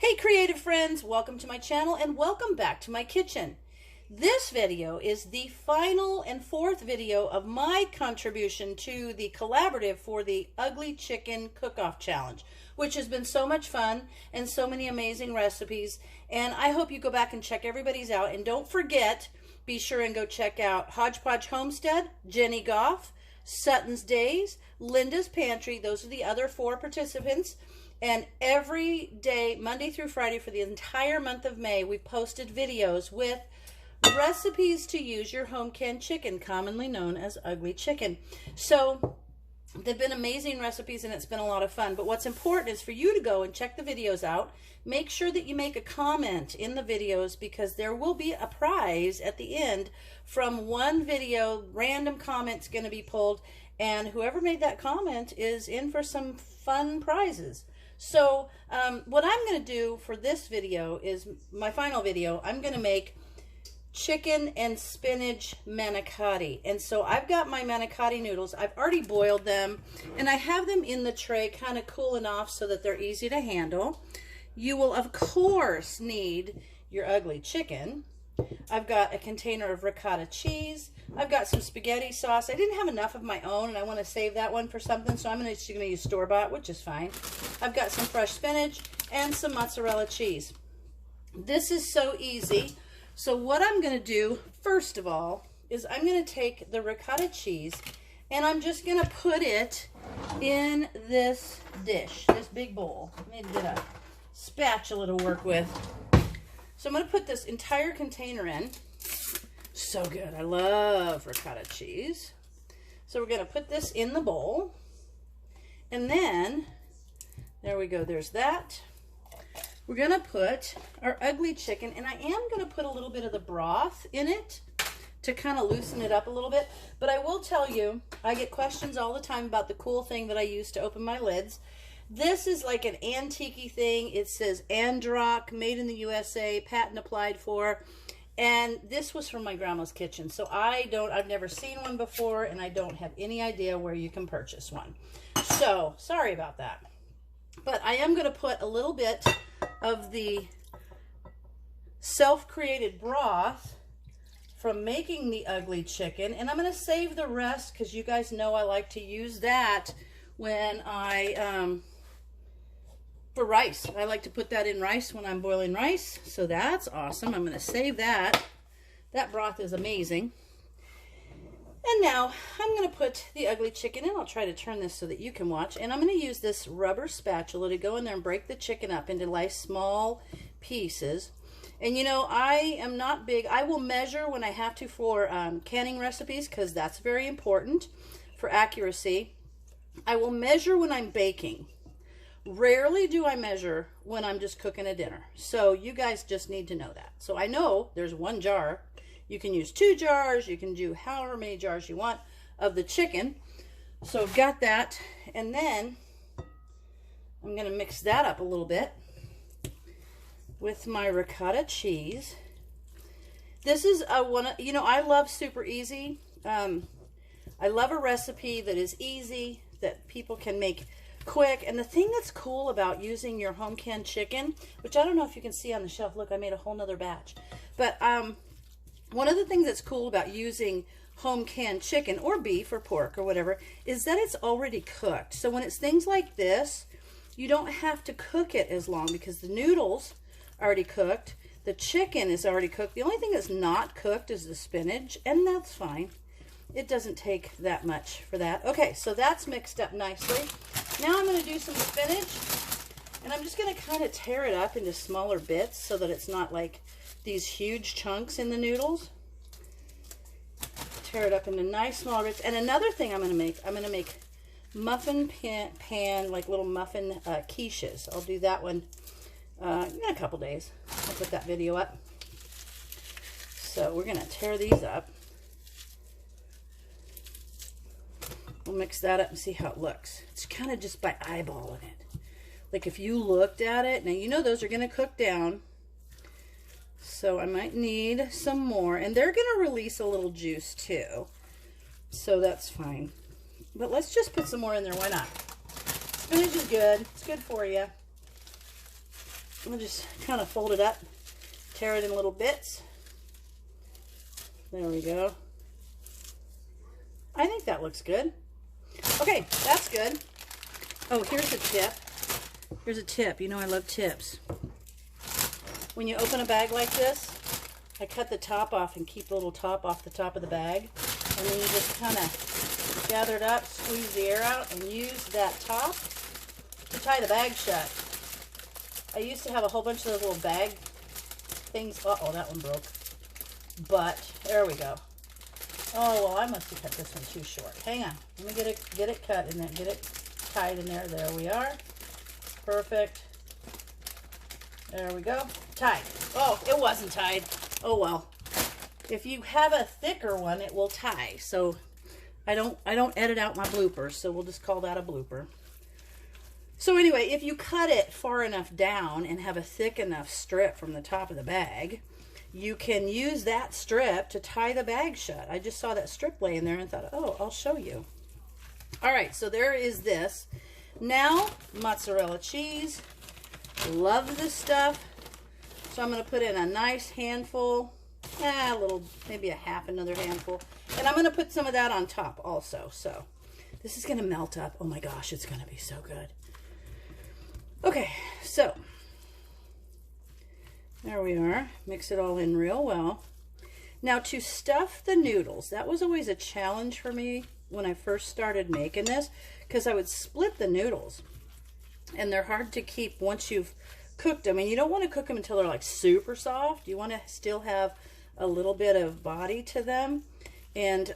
Hey creative friends, welcome to my channel and welcome back to my kitchen. This video is the final and fourth video of my contribution to the collaborative for the Ugly Chicken Cook-Off Challenge, which has been so much fun and so many amazing recipes. And I hope you go back and check everybody's out. And don't forget, be sure and go check out Hodgepodge Homestead, Jeni Gough, Sutton's Daze, Linda's Pantry. Those are the other 4 participants. And every day, Monday through Friday, for the entire month of May, we've posted videos with recipes to use your home canned chicken, commonly known as ugly chicken. So they've been amazing recipes and it's been a lot of fun. But what's important is for you to go and check the videos out. Make sure that you make a comment in the videos because there will be a prize at the end from one video. Random comments going to be pulled, and whoever made that comment is in for some fun prizes. So what I'm going to do for this video is my final video. I'm going to make chicken and spinach manicotti. And so I've got my manicotti noodles. I've already boiled them and I have them in the tray kind of cooling off so that they're easy to handle. You will of course need your ugly chicken. I've got a container of ricotta cheese. I've got some spaghetti sauce. I didn't have enough of my own and I want to save that one for something, so I'm just going to use store-bought, which is fine. I've got some fresh spinach and some mozzarella cheese. This is so easy. So what I'm going to do first of all is I'm going to take the ricotta cheese and I'm just going to put it in this dish, this big bowl. I need to get a spatula to work with. So I'm going to put this entire container in. So good. I love ricotta cheese. So we're going to put this in the bowl. And then, there we go. There's that. We're going to put our ugly chicken. And I am going to put a little bit of the broth in it to kind of loosen it up a little bit. But I will tell you, I get questions all the time about the cool thing that I use to open my lids. This is like an antique-y thing. It says Androck, made in the USA, patent applied for. And this was from my grandma's kitchen. So I've never seen one before and I don't have any idea where you can purchase one. So sorry about that. But I am going to put a little bit of the self-created broth from making the ugly chicken. And I'm going to save the rest because you guys know I like to use that when for rice. I like to put that in rice when I'm boiling rice. So that's awesome. I'm going to save that. That broth is amazing. And now I'm going to put the ugly chicken in. I'll try to turn this so that you can watch. And I'm going to use this rubber spatula to go in there and break the chicken up into nice small pieces. And you know, I am not big. I will measure when I have to for canning recipes because that's very important for accuracy. I will measure when I'm baking. Rarely do I measure when I'm just cooking a dinner. So you guys just need to know that. So I know there's 1 jar. You can use 2 jars. You can do however many jars you want of the chicken. So I've got that. And then I'm going to mix that up a little bit with my ricotta cheese. This is you know, I love super easy. I love a recipe that is easy, that people can make quick. And the thing that's cool about using your home canned chicken, which I don't know if you can see on the shelf, look, I made a whole nother batch, but one of the things that's cool about using home canned chicken or beef or pork or whatever is that it's already cooked. So when it's things like this, you don't have to cook it as long because the noodles are already cooked, the chicken is already cooked. The only thing that's not cooked is the spinach, and that's fine. It doesn't take that much for that. Okay, so that's mixed up nicely. Now I'm going to do some spinach, and I'm just going to kind of tear it up into smaller bits so that it's not like these huge chunks in the noodles. Tear it up into nice small bits. And another thing I'm going to make muffin pan, like little muffin quiches. I'll do that one in a couple days. I'll put that video up. So we're going to tear these up. We'll mix that up and see how it looks. It's kind of just by eyeballing it. Like if you looked at it, now you know those are going to cook down. So I might need some more. And they're going to release a little juice too. So that's fine. But let's just put some more in there. Why not? Spinach is good. It's good for you. I'm gonna just kind of fold it up, tear it in little bits. There we go. I think that looks good. Okay, that's good. Oh, here's a tip. Here's a tip. You know I love tips. When you open a bag like this, I cut the top off and keep the little top off the top of the bag. And then you just kind of gather it up, squeeze the air out, and use that top to tie the bag shut. I used to have a whole bunch of those little bag things. Uh-oh, that one broke. But, there we go. Oh, well, I must have cut this one too short. Hang on. Let me get it cut and then get it tied in there. There we are. Perfect. There we go. Tied. Oh, it wasn't tied. Oh, well. If you have a thicker one, it will tie. So, I don't edit out my bloopers, so we'll just call that a blooper. So anyway, if you cut it far enough down and have a thick enough strip from the top of the bag, you can use that strip to tie the bag shut. I just saw that strip laying there and thought, oh, I'll show you. All right, so there is this. Now, mozzarella cheese. Love this stuff. So I'm going to put in a nice handful, a little, maybe a half another handful. And I'm going to put some of that on top also. So this is going to melt up. Oh my gosh, it's going to be so good. Okay, so there we are. Mix it all in real well. Now to stuff the noodles, that was always a challenge for me when I first started making this, because I would split the noodles and they're hard to keep once you've cooked them. And you don't want to cook them until they're like super soft. You want to still have a little bit of body to them. And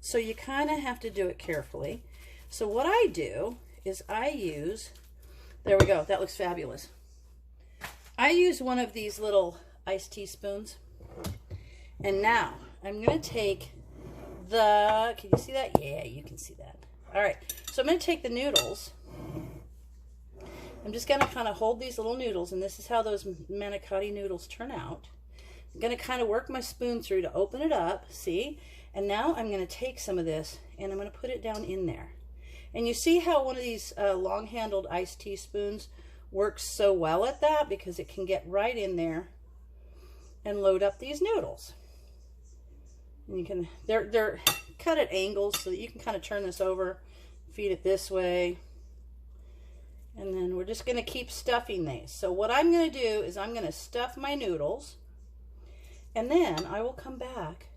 so you kind of have to do it carefully. So what I do is I use, there we go, that looks fabulous. I use one of these little iced teaspoons. And now I'm going to take the, can you see that? Yeah, you can see that. All right, so I'm going to take the noodles. I'm just going to kind of hold these little noodles, and this is how those Manicotti noodles turn out. I'm going to kind of work my spoon through to open it up, see? And now I'm going to take some of this, and I'm going to put it down in there. And you see how one of these long-handled iced teaspoons works so well at that, because it can get right in there and load up these noodles. And you can, they're cut at angles so that you can kind of turn this over, feed it this way. And then we're just going to keep stuffing these. So what I'm going to do is I'm going to stuff my noodles, and then I will come back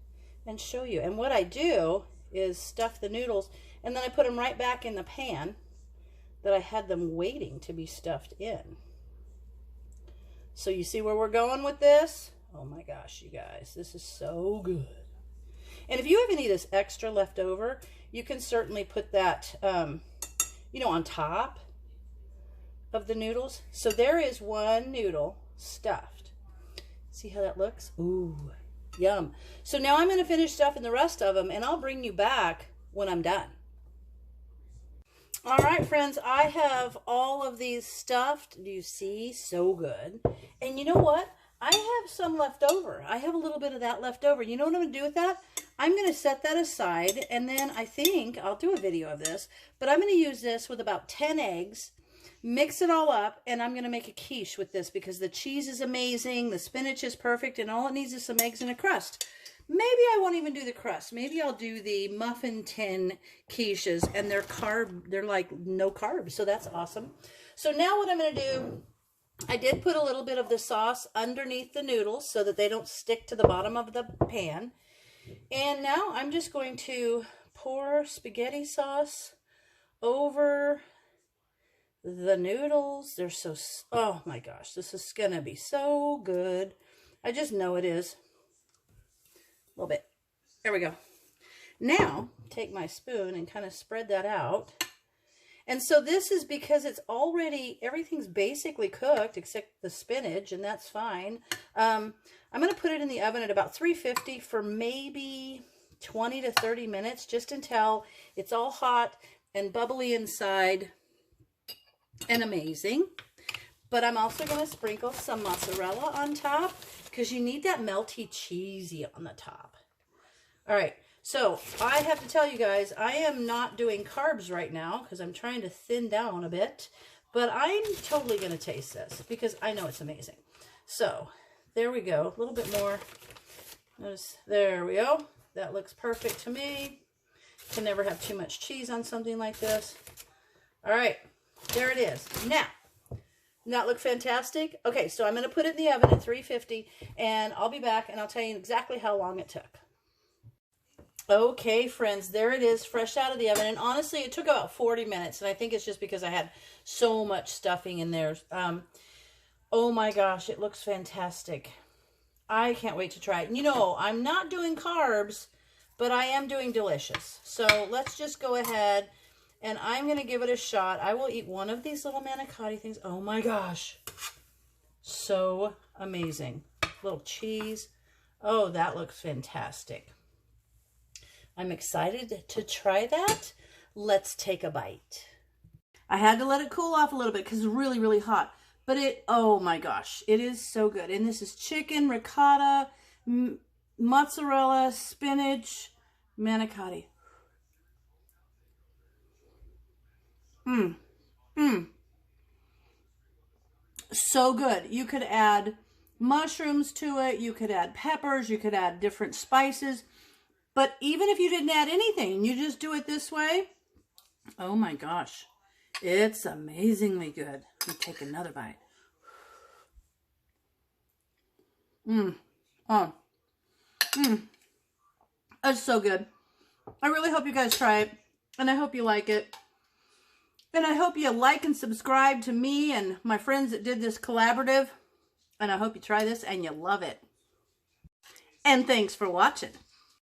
and show you. And what I do is stuff the noodles, and then I put them right back in the pan that I had them waiting to be stuffed in. So you see where we're going with this? Oh my gosh, you guys, this is so good. And if you have any of this extra left over, you can certainly put that, you know, on top of the noodles. So there is one noodle stuffed. See how that looks? Ooh, yum. So now I'm going to finish stuffing the rest of them, and I'll bring you back when I'm done. All right, friends, I have all of these stuffed. Do you see? So good. And you know what? I have some left over. I have a little bit of that left over. You know what I'm going to do with that? I'm going to set that aside, and then I think I'll do a video of this, but I'm going to use this with about 10 eggs, mix it all up, and I'm going to make a quiche with this because the cheese is amazing, the spinach is perfect, and all it needs is some eggs and a crust. Maybe I won't even do the crust. Maybe I'll do the muffin tin quiches, and they're like no carbs, so that's awesome. So now what I'm going to do, I did put a little bit of the sauce underneath the noodles so that they don't stick to the bottom of the pan. And now I'm just going to pour spaghetti sauce over the noodles. They're so, oh my gosh, this is going to be so good. I just know it is. A little bit. There we go. Now, take my spoon and kind of spread that out. And so this is because it's already, everything's basically cooked except the spinach, and that's fine. I'm going to put it in the oven at about 350 for maybe 20 to 30 minutes, just until it's all hot and bubbly inside and amazing. But I'm also going to sprinkle some mozzarella on top because you need that melty cheesy on the top. All right. So I have to tell you guys, I am not doing carbs right now because I'm trying to thin down a bit. But I'm totally going to taste this because I know it's amazing. So there we go. A little bit more. Notice, there we go. That looks perfect to me. Can never have too much cheese on something like this. All right, there it is. Now, not look fantastic? Okay, so I'm going to put it in the oven at 350, and I'll be back, and I'll tell you exactly how long it took. Okay, friends, there it is, fresh out of the oven, and honestly, it took about 40 minutes, and I think it's just because I had so much stuffing in there. Oh my gosh, it looks fantastic. I can't wait to try it. And you know, I'm not doing carbs, but I am doing delicious. So let's just go ahead, and I'm going to give it a shot. I will eat one of these little manicotti things. Oh my gosh. So amazing. Little cheese. Oh, that looks fantastic. I'm excited to try that. Let's take a bite. I had to let it cool off a little bit because it's really, really hot. But oh my gosh, it is so good. And this is chicken, ricotta, mozzarella, spinach, manicotti. So good. You could add mushrooms to it. You could add peppers. You could add different spices. But even if you didn't add anything, you just do it this way. Oh my gosh. It's amazingly good. Let me take another bite. It's so good. I really hope you guys try it. And I hope you like it. And I hope you like and subscribe to me and my friends that did this collaborative. And I hope you try this and you love it. And thanks for watching.